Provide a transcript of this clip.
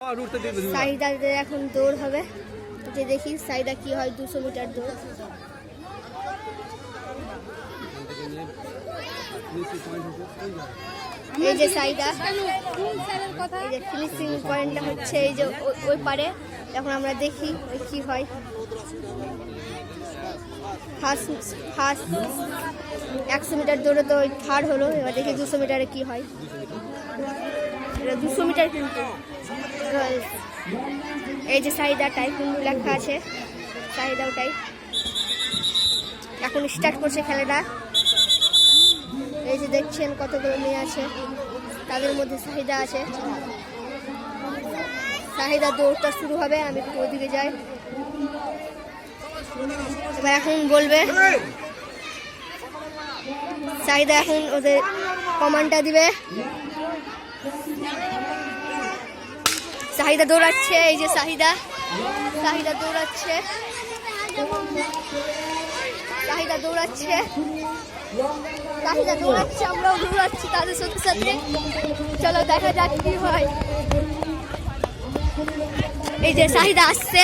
সাহিদাদের এখন দৌড় হবে, যে দেখি সাহিদা কি হয়। 200 মিটার দৌড়। এই যে সাহিদা, এই যে ফিনিশিং পয়েন্টটা হচ্ছে এই যে ওই পারে। এখন আমরা দেখি ওই কি হয়। ফার্স্ট 100 মিটার দৌড়ে তো ওই থার্ড হলো। এবার দেখি 200 মিটারে কি হয়। 200 মিটার কিন্তু এই যে সাহিদা টাইকুন্ডু লেখা আছে, সাহিদা ওটাই। এখন স্টার্ট করছে খেলাটা। এই যে দেখছেন কতগুলো মেয়ে আছে, তাদের মধ্যে সাহিদা আছে। সাহিদা দৌড়টা শুরু হবে। আমি একটু ওদিকে যাই। এবার এখন বলবে সাহিদা, এখন ওদের কমান্ডটা দিবে। সাহিদা দৌড়াচ্ছে। এই যে সাহিদা দৌড়াচ্ছে, আমরাও দৌড়াচ্ছি তাদের সাথে সাথে। চলো দেখা যাক কি হয়। এই যে সাহিদা আসছে।